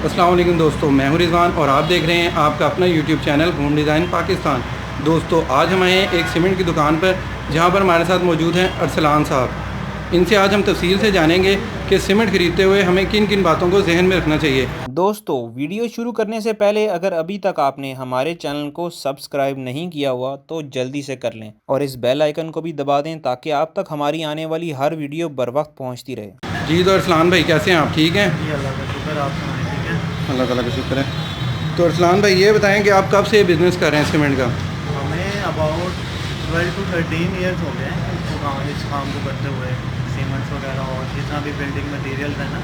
अस्सलाम वालेकुम दोस्तों, मैं हूं रिजवान और आप देख रहे हैं आपका अपना YouTube channel home design Pakistan. दोस्तों आज हम आए हैं एक सीमेंट की दुकान पर, जहां पर हमारे साथ मौजूद हैं अरसलान साहब। इनसे आज हम तफसील से जानेंगे कि सीमेंट ख़रीदते हुए हमें किन किन बातों को जहन में रखना चाहिए। दोस्तों वीडियो शुरू करने से पहले अगर अभी तक आपने हमारे चैनल को सब्सक्राइब नहीं किया हुआ तो जल्दी से कर लें और इस बेल आइकन को भी दबा दें ताकि आप तक हमारी आने वाली हर वीडियो बर वक्त पहुँचती रहे। जी तो अरसलान भाई कैसे हैं आप, ठीक हैं? जी अल्लाह का शुक्र, आप सुनाएं ठीक है। अल्लाह ताला का शुक्र है। तो अरसलान भाई ये बताएं कि आप कब से बिज़नेस कर रहे हैं सीमेंट का? हमें अबाउट 12 to 13 ईयर्स हो गए हैं इस काम को करते हुए। सीमेंट्स वगैरह और जितना भी बिल्डिंग मटेरियल है ना,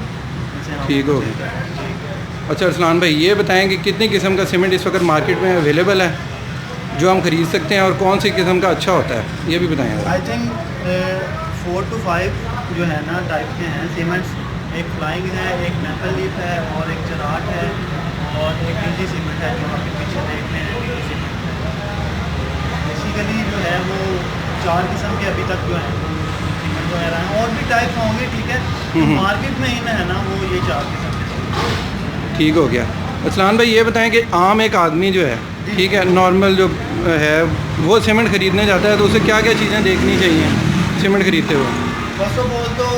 इनसे हम ठीक हो डील गया। कर रहे हैं। ठीक है। अच्छा अरसलान भाई ये बताएं कि कितनी किस्म का सीमेंट इस वक्त मार्केट में अवेलेबल है जो हम ख़रीद सकते हैं, और कौन सी किस्म का अच्छा होता है ये भी बताएं। आई थिंक 4 to 5 जो है ना टाइप के हैं सीमेंट्स। एक फ्लाइंग है, एक मेटल लीफ है और एक चराट है और एक डीजी सीमेंट है जो आपके पीछे देख रहे हैं। डीजी सीमेंट बेसिकली जो है वो 4 किस्म के अभी तक जो है सीमेंट वगैरह हैं, और भी टाइप्स होंगे। ठीक है, तो मार्केट में इन है ना वो ये 4 किस्म के। ठीक हो गया। असलान भाई ये बताएं कि आम एक आदमी जो है, ठीक है, नॉर्मल जो है वो सीमेंट ख़रीदने जाता है तो उसे क्या क्या चीज़ें देखनी चाहिए सीमेंट ख़रीदते हुए? फर्स्ट ऑफ ऑल तो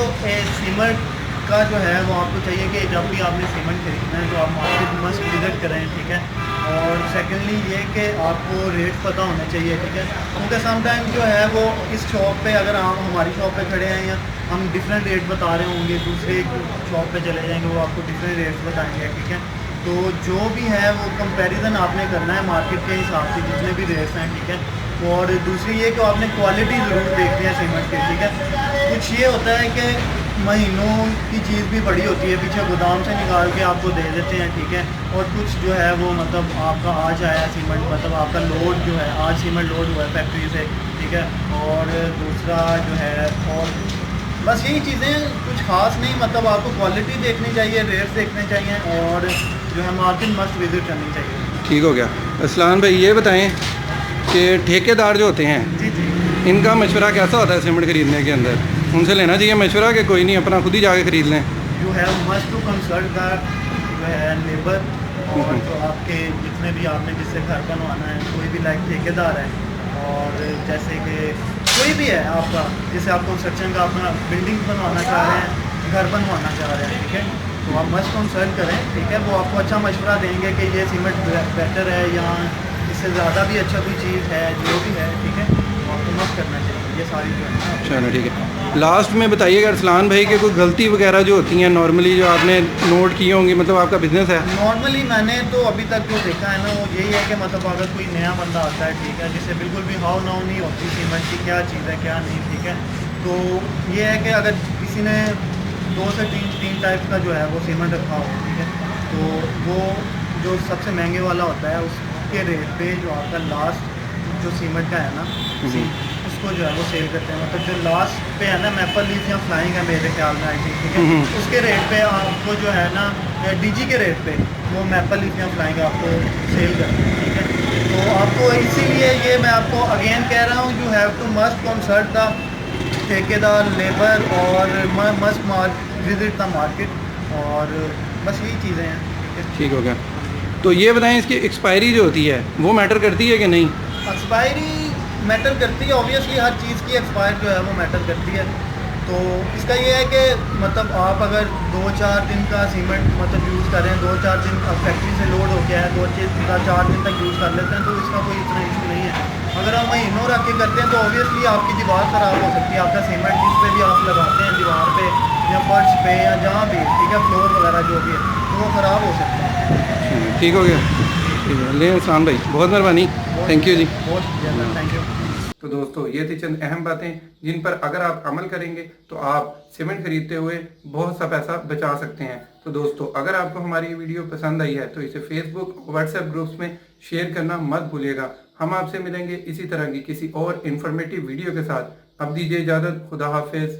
सीमेंट का जो है वो आपको चाहिए कि जब भी आपने सीमेंट खरीदना है तो आप मार्केट मस्ट विजिट करें। ठीक है, और सेकेंडली ये कि आपको रेट पता होना चाहिए। ठीक है, क्योंकि समटाइम जो है वो इस शॉप पे अगर हम हमारी शॉप पे खड़े हैं या हम डिफरेंट रेट बता रहे होंगे, दूसरे शॉप पे चले जाएंगे वो आपको डिफरेंट रेट्स बताएंगे। ठीक है, तो जो भी है वो कंपैरिजन आपने करना है मार्केट के हिसाब से जितने भी रेट्स हैं। ठीक है, और दूसरी ये कि आपने क्वालिटी ज़रूर देखनी है सीमेंट की। ठीक है, कुछ ये होता है कि महीनों की चीज़ भी बड़ी होती है, पीछे गोदाम से निकाल के आपको दे देते हैं। ठीक है, और कुछ जो है वो मतलब आपका आज आया सीमेंट, मतलब आपका लोड जो है आज सीमेंट लोड हुआ है फैक्ट्री से। ठीक है, और दूसरा जो है और बस यही चीज़ें, कुछ ख़ास नहीं। मतलब आपको क्वालिटी देखनी चाहिए, रेट्स देखने चाहिए और जो है मार्केट मस्ट विजिट करनी चाहिए। ठीक हो गया। असलान भाई ये बताएं कि ठेकेदार जो होते हैं जी जी। इनका मशवरा कैसा होता है सीमेंट ख़रीदने के अंदर? उनसे लेना चाहिए मशवरा कि कोई नहीं अपना खुद ही जाके ख़रीद लें? You have must to consult that जो है लेबर, और तो आपके जितने भी आपने जिससे घर बनवाना है, कोई भी लाइक ठेकेदार है और जैसे कि कोई भी है आपका, जैसे आप कंस्ट्रक्शन का अपना बिल्डिंग बनवाना चाह रहे हैं, घर बनवाना चाह रहे हैं। ठीक है, तो आप मस्ट कंसल्ट करें। ठीक है, वो आपको अच्छा मशवरा देंगे कि ये सीमेंट बेटर है या इससे ज़्यादा भी अच्छा कोई चीज़ है, जो भी है। ठीक है, तो आपको मस्ट करना चाहिए ये सारी जो है ना। चलो ठीक है। लास्ट में बताइएगा अरसलान भाई कि कोई गलती वगैरह जो होती हैं नॉर्मली जो आपने नोट की होंगी, मतलब आपका बिज़नेस है। नॉर्मली मैंने तो अभी तक जो देखा है ना वो यही है कि मतलब अगर कोई नया बंदा आता है, ठीक है, जिससे बिल्कुल भी हाव नाव नहीं होती सीमेंट की क्या चीज़ है क्या नहीं। ठीक है, तो ये है कि अगर किसी ने 2 से 3 टाइप का जो है वो सीमेंट रखा हो, ठीक है, तो वो जो सबसे महंगे वाला होता है उसके रेट पे जो आपका लास्ट जो सीमेंट का है ना उसको जो है वो सेल करते हैं। मतलब जो लास्ट पे है ना मेपल लीफ या फ्लाइंग है मेरे ख्याल में, आई थिंक। ठीक है, उसके रेट पे आपको जो है ना डीजी के रेट पे वो मेपल लीफ या फ्लाइंग आपको सेल करते हैं। ठीक है, तो आपको इसीलिए ये मैं आपको अगेन कह रहा हूँ, you have to must consult the ठेकेदार, लेबर और मस्ट विजिट द मार्केट, और बस यही चीज़ें हैं। ठीक है, ठीक हो गया। तो ये बताएं इसकी एक्सपायरी जो होती है वो मैटर करती है कि नहीं? एक्सपायरी मैटर करती है, ऑब्वियसली हर चीज़ की एक्सपायर जो है वो मैटर करती है। तो इसका ये है कि मतलब आप अगर 2-4 दिन का सीमेंट मतलब यूज़ करें, 2-4 दिन फैक्ट्री से लोड हो गया है, 2-4 दिन तक यूज़ कर लेते हैं तो इसका कोई इतना इशू नहीं है। अगर हम महीनों रख के करते हैं तो ऑब्वियसली आपकी दीवार ख़राब हो सकती है, आपका सीमेंट जिस पे भी आप लगाते हैं दीवार पे या फर्श पे या जहाँ भी, ठीक है, फ्लोर वगैरह जो भी है, तो वो ख़राब हो सकता है। ठीक हो गया। ठीक है, ले अरसलान भाई बहुत मेहरबानी, थैंक यू जी। बहुत ज़्यादा थैंक यू। तो दोस्तों ये थी चंद अहम बातें जिन पर अगर आप अमल करेंगे तो आप सीमेंट खरीदते हुए बहुत सा पैसा बचा सकते हैं। तो दोस्तों अगर आपको हमारी ये वीडियो पसंद आई है तो इसे फेसबुक और व्हाट्सएप ग्रुप्स में शेयर करना मत भूलिएगा। हम आपसे मिलेंगे इसी तरह की किसी और इन्फॉर्मेटिव वीडियो के साथ। अब दीजिए इजाज़त, खुदा हाफिज।